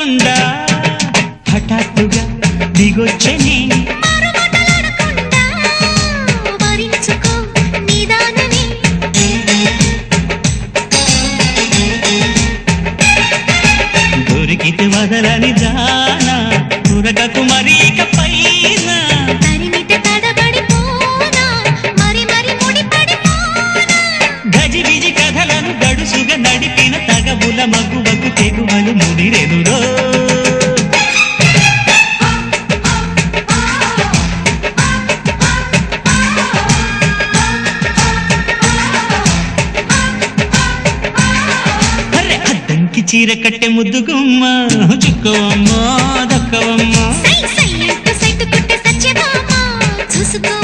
మాట్లాడకుండా హఠాత్తుగా దిగొచ్చని దొరికితే వదలని జానా తురగకు మరి ఇక పైన గజిబిజి కథలను గడుసుగా నడిపిన తగబుల మగువకు తెగువలు ముడిరెనురో చీర కట్టె ముద్దుగుమ్మ చుక్కవమ్మ దక్కవమ్మ చూసుకో